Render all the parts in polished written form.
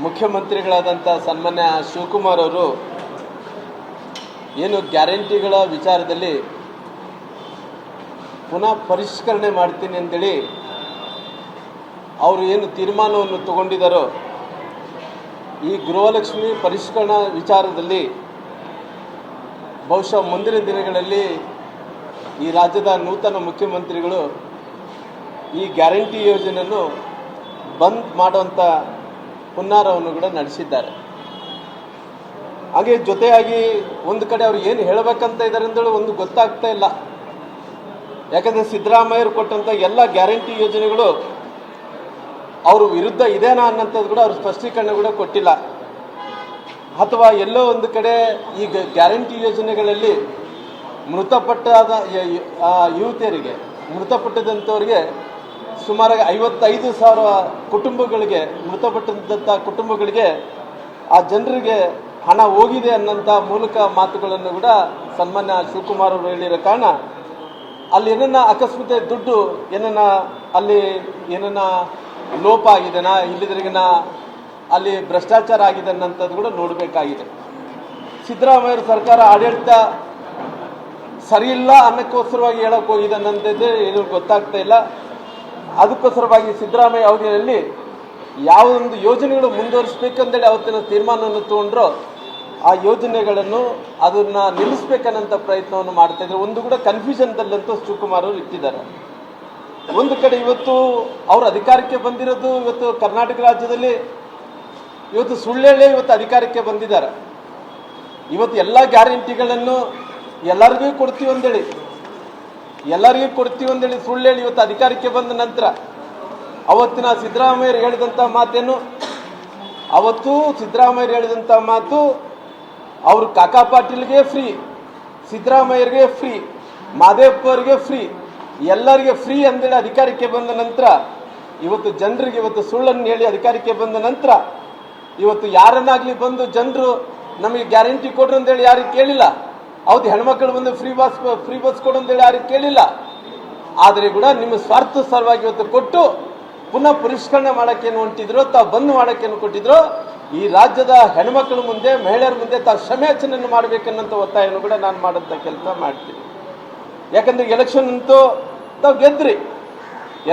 ಮುಖ್ಯಮಂತ್ರಿಗಳಾದಂಥ ಸನ್ಮಾನ್ಯ ಶಿವಕುಮಾರ್ ಅವರು ಏನು ಗ್ಯಾರಂಟಿಗಳ ವಿಚಾರದಲ್ಲಿ ಪುನಃ ಪರಿಷ್ಕರಣೆ ಮಾಡ್ತೀನಿ ಅಂತೇಳಿ ಅವರು ಏನು ತೀರ್ಮಾನವನ್ನು ತಗೊಂಡಿದ್ದಾರೋ ಈ ಗೃಹಲಕ್ಷ್ಮಿ ಪರಿಷ್ಕರಣಾ ವಿಚಾರದಲ್ಲಿ ಬಹುಶಃ ಮುಂದಿನ ದಿನಗಳಲ್ಲಿ ಈ ರಾಜ್ಯದ ನೂತನ ಮುಖ್ಯಮಂತ್ರಿಗಳು ಈ ಗ್ಯಾರಂಟಿ ಯೋಜನೆಯನ್ನು ಬಂದ್ ಮಾಡುವಂಥ ಹುನ್ನಾರವನ್ನು ಕೂಡ ನಡೆಸಿದ್ದಾರೆ. ಹಾಗೆ ಜೊತೆಯಾಗಿ ಒಂದು ಕಡೆ ಅವ್ರು ಏನು ಹೇಳಬೇಕಂತ ಇದ್ದಾರೆ ಅಂತೇಳಿ ಒಂದು ಗೊತ್ತಾಗ್ತಾ ಇಲ್ಲ. ಯಾಕಂದರೆ ಸಿದ್ದರಾಮಯ್ಯರು ಕೊಟ್ಟಂಥ ಎಲ್ಲ ಗ್ಯಾರಂಟಿ ಯೋಜನೆಗಳು ಅವ್ರ ವಿರುದ್ಧ ಇದೇನಾ ಅನ್ನೋಂಥದ್ದು ಕೂಡ ಅವ್ರ ಸ್ಪಷ್ಟೀಕರಣ ಕೂಡ ಕೊಟ್ಟಿಲ್ಲ. ಅಥವಾ ಎಲ್ಲೋ ಒಂದು ಕಡೆ ಈಗ ಗ್ಯಾರಂಟಿ ಯೋಜನೆಗಳಲ್ಲಿ ಮೃತಪಟ್ಟಾದ ಯುವತಿಯರಿಗೆ ಮೃತಪಟ್ಟದಂಥವ್ರಿಗೆ ಸುಮಾರು 55,000 ಕುಟುಂಬಗಳಿಗೆ ಮೃತಪಟ್ಟಂಥ ಕುಟುಂಬಗಳಿಗೆ ಆ ಜನರಿಗೆ ಹಣ ಹೋಗಿದೆ ಅನ್ನೋಂಥ ಮೂಲಕ ಮಾತುಗಳನ್ನು ಕೂಡ ಸನ್ಮಾನ್ಯ ಶಿವಕುಮಾರ್ ಅವರು ಹೇಳಿರೋ ಕಾರಣ ಅಲ್ಲಿ ಏನನ್ನ ಅಕಸ್ಮಾತ್ ದುಡ್ಡು ಏನನ್ನ ಅಲ್ಲಿ ಏನನ್ನ ಲೋಪ ಆಗಿದೆನಾ ಇಲ್ಲಿದ್ರಿಗಿನ ಅಲ್ಲಿ ಭ್ರಷ್ಟಾಚಾರ ಆಗಿದೆ ಅನ್ನೋಂಥದ್ದು ಕೂಡ ನೋಡಬೇಕಾಗಿದೆ. ಸಿದ್ದರಾಮಯ್ಯ ಸರ್ಕಾರ ಆಡಳಿತ ಸರಿ ಇಲ್ಲ ಅನ್ನಕ್ಕೋಸ್ಕರವಾಗಿ ಹೇಳಕ್ಕೆ ಹೋಗಿದೆ ಅನ್ನೋಂಥದ್ದು ಏನು ಗೊತ್ತಾಗ್ತಾ ಇಲ್ಲ. ಅದಕ್ಕೋಸ್ಕರವಾಗಿ ಸಿದ್ದರಾಮಯ್ಯ ಅವಧಿಯಲ್ಲಿ ಯಾವುದೊಂದು ಯೋಜನೆಗಳು ಮುಂದುವರಿಸಬೇಕಂತೇಳಿ ಅವತ್ತಿನ ತೀರ್ಮಾನವನ್ನು ತಗೊಂಡ್ರೋ ಆ ಯೋಜನೆಗಳನ್ನು ಅದನ್ನು ನಿಲ್ಲಿಸಬೇಕನ್ನಂಥ ಪ್ರಯತ್ನವನ್ನು ಮಾಡ್ತಾ ಇದ್ದಾರೆ. ಒಂದು ಕೂಡ ಕನ್ಫ್ಯೂಷನ್ದಲ್ಲಂತೂ ಶಿವಕುಮಾರ್ ಅವರು ಇಟ್ಟಿದ್ದಾರೆ. ಒಂದು ಕಡೆ ಇವತ್ತು ಅವರು ಅಧಿಕಾರಕ್ಕೆ ಬಂದಿರೋದು ಇವತ್ತು ಕರ್ನಾಟಕ ರಾಜ್ಯದಲ್ಲಿ ಇವತ್ತು ಸುಳ್ಳೇಳಿ ಇವತ್ತು ಅಧಿಕಾರಕ್ಕೆ ಬಂದಿದ್ದಾರೆ. ಇವತ್ತು ಎಲ್ಲ ಗ್ಯಾರಂಟಿಗಳನ್ನು ಎಲ್ಲರಿಗೂ ಕೊಡ್ತೀವಿ ಅಂದೇಳಿ ಸುಳ್ಳೇಳಿ ಇವತ್ತು ಅಧಿಕಾರಕ್ಕೆ ಬಂದ ನಂತರ ಅವತ್ತಿನ ಸಿದ್ದರಾಮಯ್ಯರು ಹೇಳಿದಂಥ ಮಾತೇನು, ಅವತ್ತು ಸಿದ್ದರಾಮಯ್ಯರು ಹೇಳಿದಂಥ ಮಾತು ಅವರು ಕಾಕಾ ಪಾಟೀಲ್ಗೆ ಫ್ರೀ, ಸಿದ್ದರಾಮಯ್ಯರಿಗೆ ಫ್ರೀ, ಮಾದೇವಪ್ಪ ಅವರಿಗೆ ಫ್ರೀ, ಎಲ್ಲರಿಗೆ ಫ್ರೀ ಅಂದೇಳಿ ಅಧಿಕಾರಕ್ಕೆ ಬಂದ ನಂತರ ಇವತ್ತು ಜನರಿಗೆ ಇವತ್ತು ಸುಳ್ಳನ್ನು ಹೇಳಿ ಅಧಿಕಾರಕ್ಕೆ ಬಂದ ನಂತರ ಇವತ್ತು ಯಾರನ್ನಾಗಲಿ ಬಂದು ಜನರು ನಮಗೆ ಗ್ಯಾರಂಟಿ ಕೊಡ್ರು ಅಂತೇಳಿ ಯಾರಿಗೆ ಕೇಳಿಲ್ಲ. ಹೌದು, ಹೆಣ್ಮಕ್ಳು ಬಂದು ಫ್ರೀ ಬಸ್ ಕೊಡು ಅಂತೇಳಿ ಯಾರಿಗೆ ಕೇಳಿಲ್ಲ. ಆದರೆ ಕೂಡ ನಿಮ್ಮ ಸ್ವಾರ್ಥ ಸಲುವಾಗಿ ಇವತ್ತು ಕೊಟ್ಟು ಪುನಃ ಪರಿಷ್ಕರಣೆ ಮಾಡೋಕ್ಕೇನು ಹೊಂಟಿದ್ರು, ತಾವು ಬಂದ್ ಮಾಡೋಕ್ಕೇನು ಕೊಟ್ಟಿದ್ರು, ಈ ರಾಜ್ಯದ ಹೆಣ್ಮಕ್ಳ ಮುಂದೆ ಮಹಿಳೆಯರ ಮುಂದೆ ತಾವು ಕ್ಷಮೆಯಾಚನೆಯನ್ನು ಮಾಡಬೇಕನ್ನಂಥ ಒತ್ತಾಯವನ್ನು ಕೂಡ ನಾನು ಮಾಡೋಂಥ ಕೆಲಸ ಮಾಡ್ತೀನಿ. ಯಾಕಂದರೆ ಎಲೆಕ್ಷನ್ ಅಂತೂ ತಾವು ಗೆದ್ರಿ,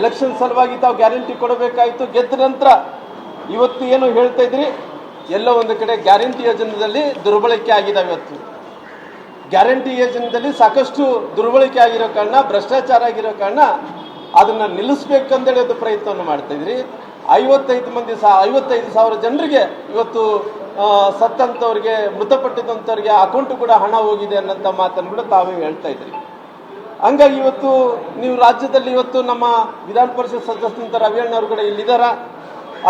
ಎಲೆಕ್ಷನ್ ಸಲುವಾಗಿ ತಾವು ಗ್ಯಾರಂಟಿ ಕೊಡಬೇಕಾಯಿತು, ಗೆದ್ದ ನಂತರ ಇವತ್ತು ಏನು ಹೇಳ್ತಾ ಇದ್ರಿ, ಎಲ್ಲೋ ಒಂದು ಕಡೆ ಗ್ಯಾರಂಟಿ ಯೋಜನೆಯಲ್ಲಿ ದುರ್ಬಳಕೆ ಆಗಿದ್ದಾವೆ. ಇವತ್ತು ಗ್ಯಾರಂಟಿ ಯೋಜನೆಯಲ್ಲಿ ಸಾಕಷ್ಟು ದುರ್ಬಳಕೆ ಆಗಿರೋ ಕಾರಣ, ಭ್ರಷ್ಟಾಚಾರ ಆಗಿರೋ ಕಾರಣ ಅದನ್ನು ನಿಲ್ಲಿಸ್ಬೇಕಂತೇಳಿ ಇವತ್ತು ಪ್ರಯತ್ನವನ್ನು ಮಾಡ್ತಾ ಇದ್ರಿ. 55,000 ಜನರಿಗೆ ಇವತ್ತು ಸತ್ತಂಥವ್ರಿಗೆ ಮೃತಪಟ್ಟಿದ್ದಂಥವ್ರಿಗೆ ಅಕೌಂಟು ಕೂಡ ಹಣ ಹೋಗಿದೆ ಅನ್ನೋಂಥ ಮಾತನ್ನು ಕೂಡ ತಾವೇ ಹೇಳ್ತಾ ಇದ್ರಿ. ಹಂಗಾಗಿ ಇವತ್ತು ನೀವು ರಾಜ್ಯದಲ್ಲಿ ಇವತ್ತು ನಮ್ಮ ವಿಧಾನ ಪರಿಷತ್ ಸದಸ್ಯರಂತ ರವಿಯಣ್ಣವರು ಕೂಡ ಇಲ್ಲಿದ್ದಾರ.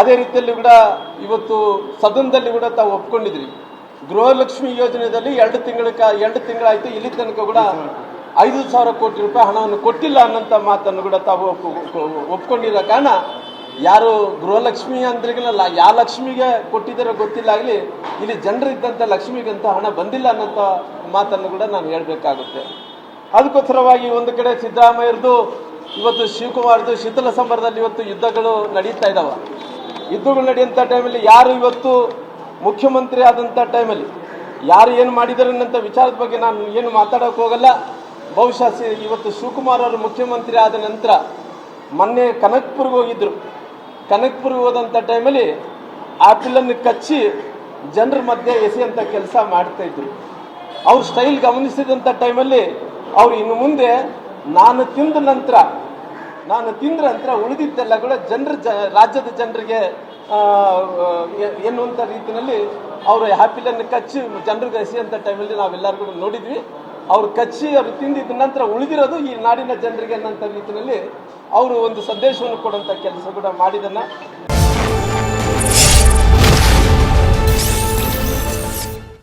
ಅದೇ ರೀತಿಯಲ್ಲಿ ಕೂಡ ಇವತ್ತು ಸದನದಲ್ಲಿ ಕೂಡ ತಾವು ಒಪ್ಕೊಂಡಿದ್ರಿ. ಗೃಹಲಕ್ಷ್ಮಿ ಯೋಜನೆಯಲ್ಲಿ 2 ತಿಂಗಳಾಯಿತು, ಇಲ್ಲಿ ತನಕ ಕೂಡ 5,000 ಕೋಟಿ ರೂಪಾಯಿ ಹಣವನ್ನು ಕೊಟ್ಟಿಲ್ಲ ಅನ್ನೋಂಥ ಮಾತನ್ನು ಕೂಡ ತಾವು ಒಪ್ಕೊಂಡಿರೋ ಕಾರಣ ಯಾರು ಗೃಹಲಕ್ಷ್ಮಿ ಅಂದ್ರಿಗಿನಲ್ಲ, ಯಾವ ಲಕ್ಷ್ಮಿಗೆ ಕೊಟ್ಟಿದ್ದಾರೋ ಗೊತ್ತಿಲ್ಲ ಆಗಲಿ, ಇಲ್ಲಿ ಜನರಿದ್ದಂಥ ಲಕ್ಷ್ಮಿಗಂತ ಹಣ ಬಂದಿಲ್ಲ ಅನ್ನೋಂಥ ಮಾತನ್ನು ಕೂಡ ನಾನು ಹೇಳಬೇಕಾಗುತ್ತೆ. ಅದಕ್ಕೋಸ್ಕರವಾಗಿ ಒಂದು ಕಡೆ ಸಿದ್ದರಾಮಯ್ಯರದು ಇವತ್ತು ಶಿವಕುಮಾರ್ದು ಶೀತಲ ಸಮರದಲ್ಲಿ ಇವತ್ತು ಯುದ್ಧಗಳು ನಡೀತಾ ಇದ್ದಾವೆ. ಯುದ್ಧಗಳು ನಡೆಯುವಂಥ ಟೈಮಲ್ಲಿ ಯಾರು ಇವತ್ತು ಮುಖ್ಯಮಂತ್ರಿ ಆದಂಥ ಟೈಮಲ್ಲಿ ಯಾರು ಏನು ಮಾಡಿದ್ದಾರೆ ಅನ್ನೋಂಥ ವಿಚಾರದ ಬಗ್ಗೆ ನಾನು ಏನು ಮಾತಾಡೋಕೆ ಹೋಗಲ್ಲ. ಬಹುಶಃ ಇವತ್ತು ಶಿವಕುಮಾರ್ ಅವರು ಮುಖ್ಯಮಂತ್ರಿ ಆದ ನಂತರ ಮೊನ್ನೆ ಕನಕ್ಪುರ್ಗೆ ಹೋಗಿದ್ರು. ಕನಕ್ಪುರ್ಗೆ ಹೋದಂಥ ಟೈಮಲ್ಲಿ ಆಪಿಲನ್ನು ಕಚ್ಚಿ ಜನರ ಮಧ್ಯೆ ಎಸೆಯುವಂಥ ಕೆಲಸ ಮಾಡ್ತಾಯಿದ್ರು. ಅವ್ರ ಸ್ಟೈಲ್ ಗಮನಿಸಿದಂಥ ಟೈಮಲ್ಲಿ ಅವ್ರು ಇನ್ನು ಮುಂದೆ ನಾನು ತಿಂದ್ರ ನಂತರ ಉಳಿದಿದ್ದೆಲ್ಲ ಕೂಡ ರಾಜ್ಯದ ಜನರಿಗೆ ಎನ್ನುವಂಥ ರೀತಿಯಲ್ಲಿ ಅವರು ಆ್ಯಪಿಲನ್ನು ಕಚ್ಚಿ ಜನರಿಗೆ ಎಸೆಯುವಂಥ ಟೈಮಲ್ಲಿ ನಾವೆಲ್ಲರೂ ಕೂಡ ನೋಡಿದ್ವಿ. ಅವ್ರು ಕಚ್ಚಿ ಅವರು ತಿಂದಿದ್ದ ನಂತರ ಉಳಿದಿರೋದು ಈ ನಾಡಿನ ಜನರಿಗೆ ಅನ್ನೋಂಥ ರೀತಿಯಲ್ಲಿ ಅವರು ಒಂದು ಸಂದೇಶವನ್ನು ಕೊಡುವಂಥ ಕೆಲಸ ಕೂಡ ಮಾಡಿದನ್ನು